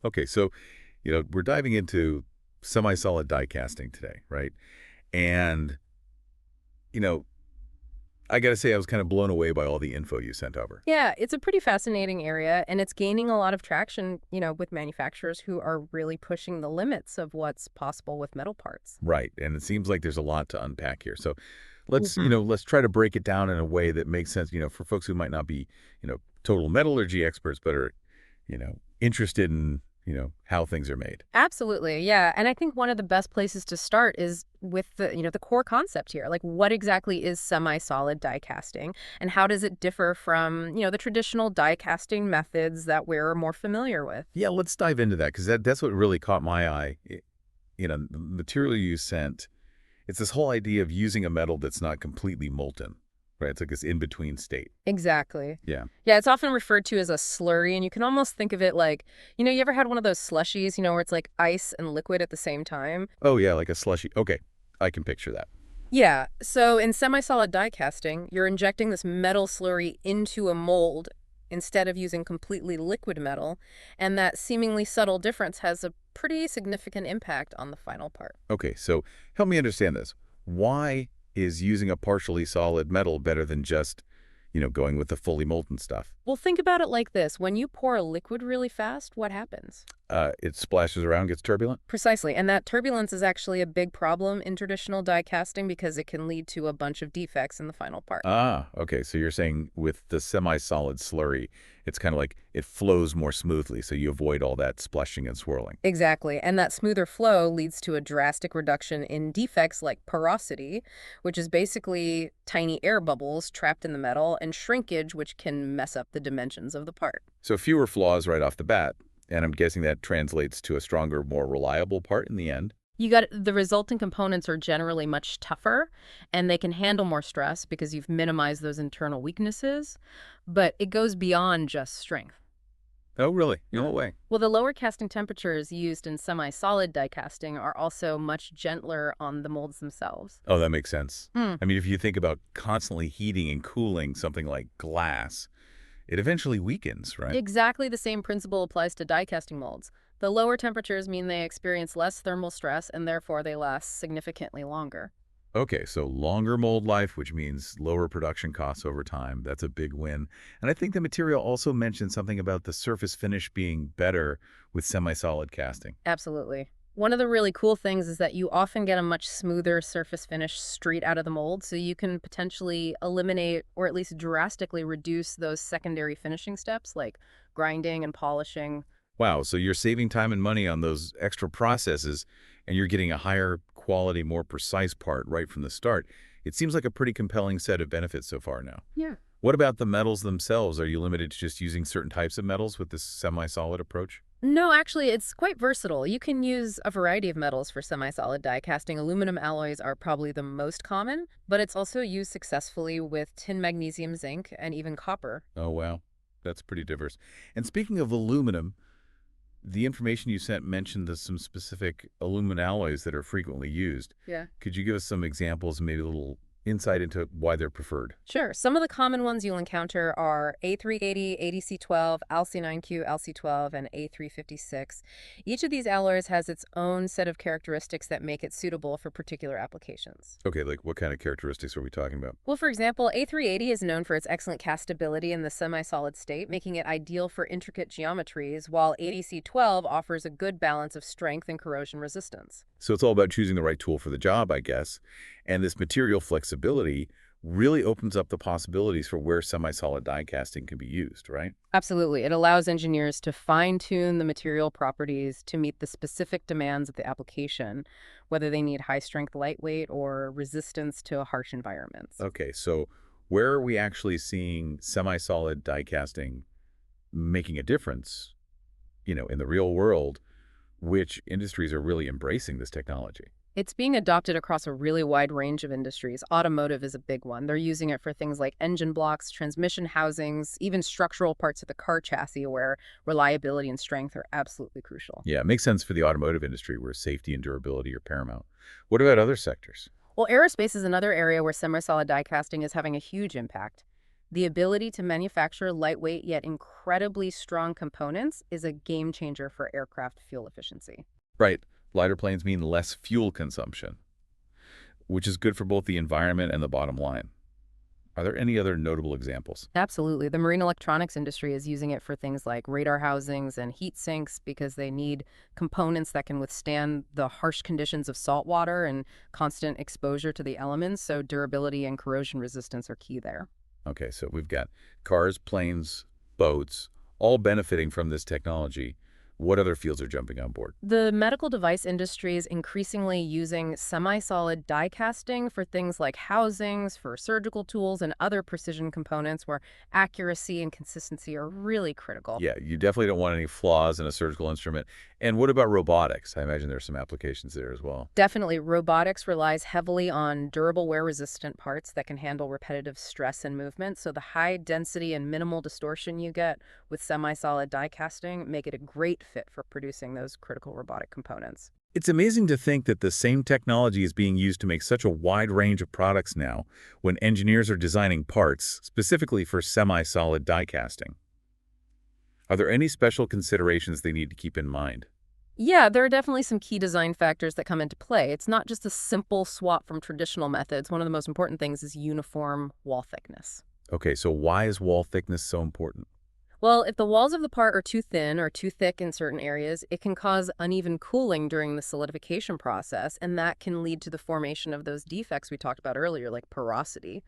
Okay, so, we're diving into semi-solid die casting today, right? And, you know, I got to say I was kind of blown away by all the info you sent over. Yeah, it's a pretty fascinating area, and it's gaining a lot of traction, with manufacturers who are really pushing the limits of what's possible with metal parts. Right, and it seems like there's a lot to unpack here. So let's, hmm let's try to break it down in a way that makes sense, for folks who might not be, total metallurgy experts, but are, interested in, how things are made. Absolutely, yeah. And I think one of the best places to start is with the core concept here. Like, what exactly is semi-solid die casting, and how does it differ from, the traditional die casting methods that we're more familiar with? Yeah, let's dive into that because that's what really caught my eye. The material you sent, it's this whole idea of using a metal that's not completely molten, right? It's like this in-between state. Exactly. Yeah. Yeah, it's often referred to as a slurry, and you can almost think of it like, you ever had one of those slushies, where it's like ice and liquid at the same time? Oh, yeah, like a slushy. Okay, I can picture that. Yeah, so in semi-solid die casting, you're injecting this metal slurry into a mold instead of using completely liquid metal, and that seemingly subtle difference has a pretty significant impact on the final part. Okay, so help me understand this. Why is using a partially solid metal better than just, going with the fully molten stuff? Well, think about it like this. When you pour a liquid really fast, what happens? It splashes around, gets turbulent? Precisely, and that turbulence is actually a big problem in traditional die casting because it can lead to a bunch of defects in the final part. Ah, okay. So you're saying with the semi-solid slurry, it's kind of like it flows more smoothly, so you avoid all that splashing and swirling. Exactly, and that smoother flow leads to a drastic reduction in defects like porosity, which is basically tiny air bubbles trapped in the metal, and shrinkage, which can mess up the dimensions of the part. So fewer flaws right off the bat, and I'm guessing that translates to a stronger, more reliable part in the end. You got the resulting components are generally much tougher, and they can handle more stress because you've minimized those internal weaknesses, but it goes beyond just strength. Oh, really? In what way? Well, the lower casting temperatures used in semi-solid die casting are also much gentler on the molds themselves. Oh, that makes sense. Hmm. I mean, if you think about constantly heating and cooling something like glass, it eventually weakens, right? Exactly the same principle applies to die casting molds. The lower temperatures mean they experience less thermal stress and therefore they last significantly longer. Okay, so longer mold life, which means lower production costs over time. That's a big win. And I think the material also mentioned something about the surface finish being better with semi-solid casting. Absolutely. One of the really cool things is that you often get a much smoother surface finish straight out of the mold, so you can potentially eliminate or at least drastically reduce those secondary finishing steps like grinding and polishing. Wow, so you're saving time and money on those extra processes, and you're getting a higher quality, more precise part right from the start. It seems like a pretty compelling set of benefits so far now. Yeah. What about the metals themselves? Are you limited to just using certain types of metals with this semi-solid approach? No, actually, it's quite versatile. You can use a variety of metals for semi-solid die casting. Aluminum alloys are probably the most common, but it's also used successfully with tin, magnesium, zinc, and even copper. Oh, wow. That's pretty diverse. And speaking of aluminum, the information you sent mentioned some specific aluminum alloys that are frequently used. Yeah. Could you give us some examples and maybe a little insight into why they're preferred? Sure. Some of the common ones you'll encounter are A380, ADC12, AlC9Q, AlC12, and A356. Each of these alloys has its own set of characteristics that make it suitable for particular applications. Okay, like what kind of characteristics are we talking about? Well, for example, A380 is known for its excellent castability in the semi-solid state, making it ideal for intricate geometries, while ADC12 offers a good balance of strength and corrosion resistance. So it's all about choosing the right tool for the job, I guess. And this material flexibility really opens up the possibilities for where semi-solid die casting can be used, right? Absolutely. It allows engineers to fine-tune the material properties to meet the specific demands of the application, whether they need high-strength lightweight or resistance to harsh environments. Okay, so where are we actually seeing semi-solid die casting making a difference, in the real world? Which industries are really embracing this technology? It's being adopted across a really wide range of industries. Automotive is a big one. They're using it for things like engine blocks, transmission housings, even structural parts of the car chassis where reliability and strength are absolutely crucial. Yeah, it makes sense for the automotive industry where safety and durability are paramount. What about other sectors? Well, aerospace is another area where semi-solid die casting is having a huge impact. The ability to manufacture lightweight yet incredibly strong components is a game changer for aircraft fuel efficiency. Right. Lighter planes mean less fuel consumption, which is good for both the environment and the bottom line. Are there any other notable examples? Absolutely. The marine electronics industry is using it for things like radar housings and heat sinks because they need components that can withstand the harsh conditions of salt water and constant exposure to the elements, so durability and corrosion resistance are key there. Okay, so we've got cars, planes, boats, all benefiting from this technology. What other fields are jumping on board? The medical device industry is increasingly using semi-solid die casting for things like housings, for surgical tools, and other precision components where accuracy and consistency are really critical. Yeah, you definitely don't want any flaws in a surgical instrument. And what about robotics? I imagine there's some applications there as well. Definitely, robotics relies heavily on durable wear-resistant parts that can handle repetitive stress and movement, so the high density and minimal distortion you get with semi-solid die casting make it a great fit for producing those critical robotic components. It's amazing to think that the same technology is being used to make such a wide range of products now when engineers are designing parts specifically for semi-solid die casting. Are there any special considerations they need to keep in mind? Yeah, there are definitely some key design factors that come into play. It's not just a simple swap from traditional methods. One of the most important things is uniform wall thickness. Okay, so why is wall thickness so important? Well, if the walls of the part are too thin or too thick in certain areas, it can cause uneven cooling during the solidification process, and that can lead to the formation of those defects we talked about earlier, like porosity.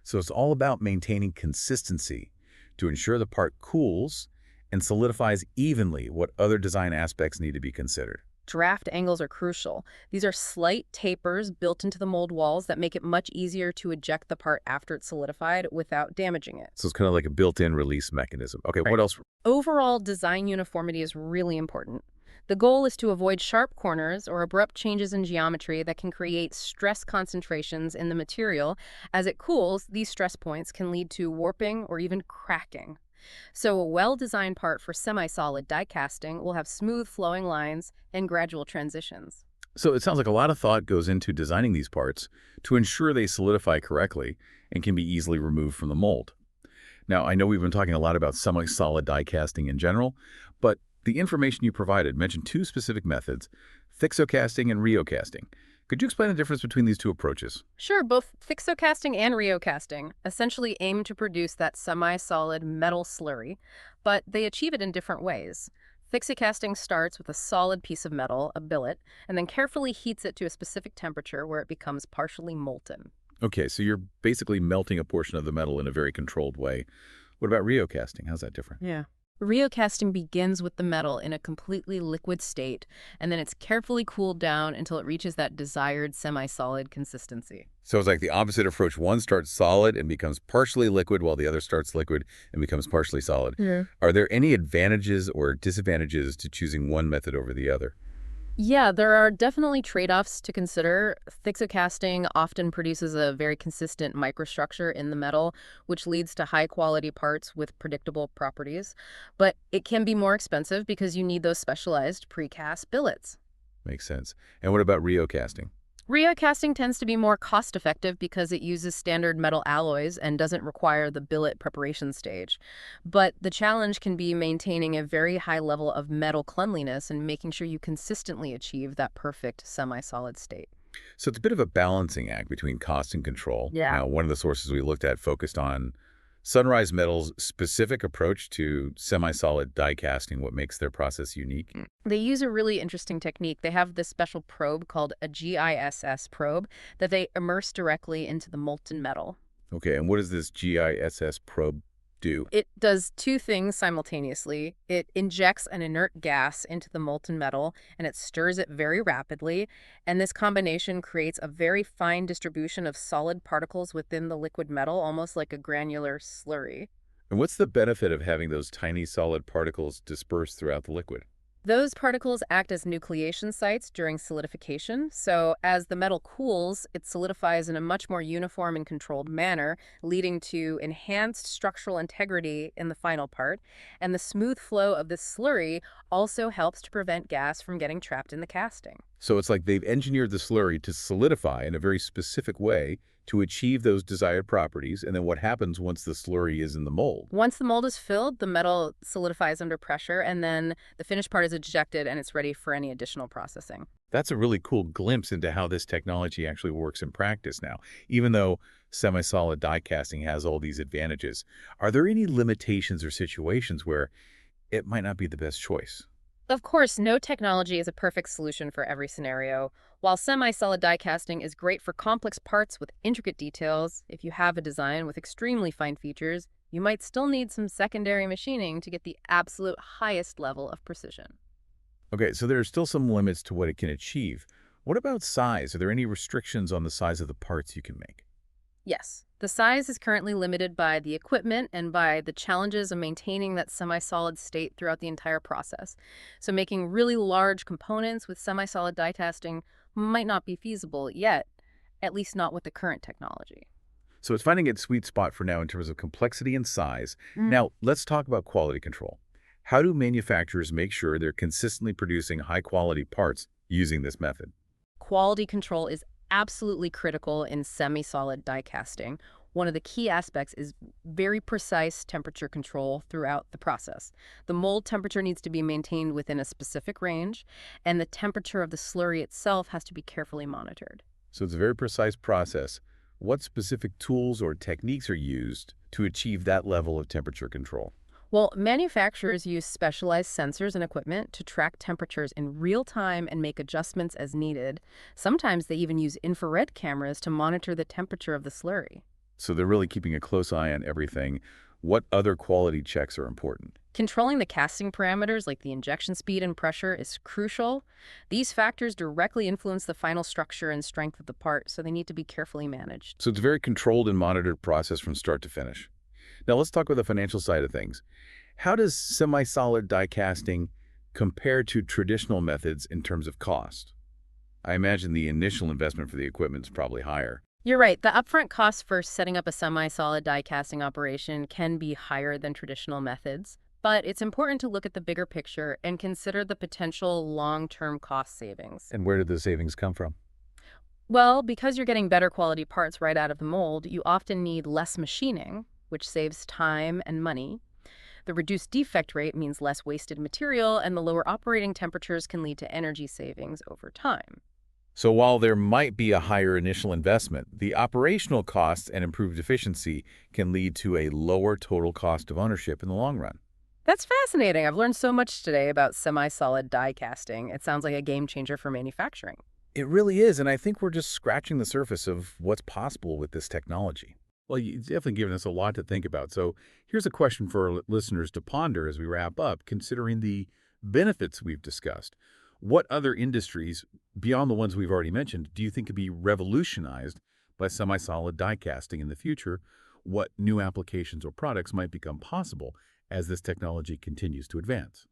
So it's all about maintaining consistency to ensure the part cools and solidifies evenly. What other design aspects need to be considered? Draft angles are crucial. These are slight tapers built into the mold walls that make it much easier to eject the part after it's solidified without damaging it. So it's kind of like a built-in release mechanism. Okay, Right. what else? Overall design uniformity is really important. The goal is to avoid sharp corners or abrupt changes in geometry that can create stress concentrations in the material. As it cools, these stress points can lead to warping or even cracking. So a well-designed part for semi-solid die casting will have smooth flowing lines and gradual transitions. So it sounds like a lot of thought goes into designing these parts to ensure they solidify correctly and can be easily removed from the mold. Now, I know we've been talking a lot about semi-solid die casting in general, but the information you provided mentioned two specific methods, thixocasting and riocasting. Could you explain the difference between these two approaches? Sure, both thixocasting and riocasting essentially aim to produce that semi-solid metal slurry, but they achieve it in different ways. Thixocasting starts with a solid piece of metal, a billet, and then carefully heats it to a specific temperature where it becomes partially molten. Okay, so you're basically melting a portion of the metal in a very controlled way. What about riocasting? How's that different? Yeah. Riocasting begins with the metal in a completely liquid state, and then it's carefully cooled down until it reaches that desired semi-solid consistency. So it's like the opposite approach. One starts solid and becomes partially liquid, while the other starts liquid and becomes partially solid. Yeah. Are there any advantages or disadvantages to choosing one method over the other? Yeah, there are definitely trade-offs to consider. Thixocasting often produces a very consistent microstructure in the metal, which leads to high-quality parts with predictable properties. But it can be more expensive because you need those specialized precast billets. Makes sense. And what about riocasting? Riocasting tends to be more cost-effective because it uses standard metal alloys and doesn't require the billet preparation stage. But the challenge can be maintaining a very high level of metal cleanliness and making sure you consistently achieve that perfect semi-solid state. So it's a bit of a balancing act between cost and control. Yeah. Now, one of the sources we looked at focused on Sunrise Metal's specific approach to semi-solid die casting, what makes their process unique. They use a really interesting technique. They have this special probe called a GISS probe that they immerse directly into the molten metal. Okay, and what does this GISS probe do? It does two things simultaneously. It injects an inert gas into the molten metal and it stirs it very rapidly. And this combination creates a very fine distribution of solid particles within the liquid metal, almost like a granular slurry. And what's the benefit of having those tiny solid particles dispersed throughout the liquid? Those particles act as nucleation sites during solidification, so as the metal cools, it solidifies in a much more uniform and controlled manner, leading to enhanced structural integrity in the final part, and the smooth flow of this slurry also helps to prevent gas from getting trapped in the casting. So it's like they've engineered the slurry to solidify in a very specific way to achieve those desired properties, and then what happens once the slurry is in the mold? Once the mold is filled, the metal solidifies under pressure, and then the finished part is ejected and it's ready for any additional processing. That's a really cool glimpse into how this technology actually works in practice now. Even though semi-solid die casting has all these advantages, are there any limitations or situations where it might not be the best choice? Of course, no technology is a perfect solution for every scenario. While semi-solid die casting is great for complex parts with intricate details, if you have a design with extremely fine features, you might still need some secondary machining to get the absolute highest level of precision. Okay, so there are still some limits to what it can achieve. What about size? Are there any restrictions on the size of the parts you can make? Yes, the size is currently limited by the equipment and by the challenges of maintaining that semi-solid state throughout the entire process. So making really large components with semi-solid die casting might not be feasible yet, at least not with the current technology. So it's finding its sweet spot for now in terms of complexity and size. Now, let's talk about quality control. How do manufacturers make sure they're consistently producing high-quality parts using this method? Quality control is absolutely critical in semi-solid die casting. One of the key aspects is very precise temperature control throughout the process. The mold temperature needs to be maintained within a specific range, and the temperature of the slurry itself has to be carefully monitored. So it's a very precise process. What specific tools or techniques are used to achieve that level of temperature control? Well, manufacturers use specialized sensors and equipment to track temperatures in real time and make adjustments as needed. Sometimes they even use infrared cameras to monitor the temperature of the slurry. So they're really keeping a close eye on everything. What other quality checks are important? Controlling the casting parameters like the injection speed and pressure is crucial. These factors directly influence the final structure and strength of the part, so they need to be carefully managed. So it's a very controlled and monitored process from start to finish. Now let's talk about the financial side of things. How does semi-solid die casting compare to traditional methods in terms of cost? I imagine the initial investment for the equipment is probably higher. You're right. The upfront costs for setting up a semi-solid die casting operation can be higher than traditional methods, but it's important to look at the bigger picture and consider the potential long-term cost savings. And where do the savings come from? Well, because you're getting better quality parts right out of the mold, you often need less machining, which saves time and money. The reduced defect rate means less wasted material, and the lower operating temperatures can lead to energy savings over time. So while there might be a higher initial investment, the operational costs and improved efficiency can lead to a lower total cost of ownership in the long run. That's fascinating. I've learned so much today about semi-solid die casting. It sounds like a game changer for manufacturing. It really is, and I think we're just scratching the surface of what's possible with this technology. Well, you've definitely given us a lot to think about. So here's a question for our listeners to ponder as we wrap up, considering the benefits we've discussed. What other industries, beyond the ones we've already mentioned, do you think could be revolutionized by semi-solid die casting in the future? What new applications or products might become possible as this technology continues to advance?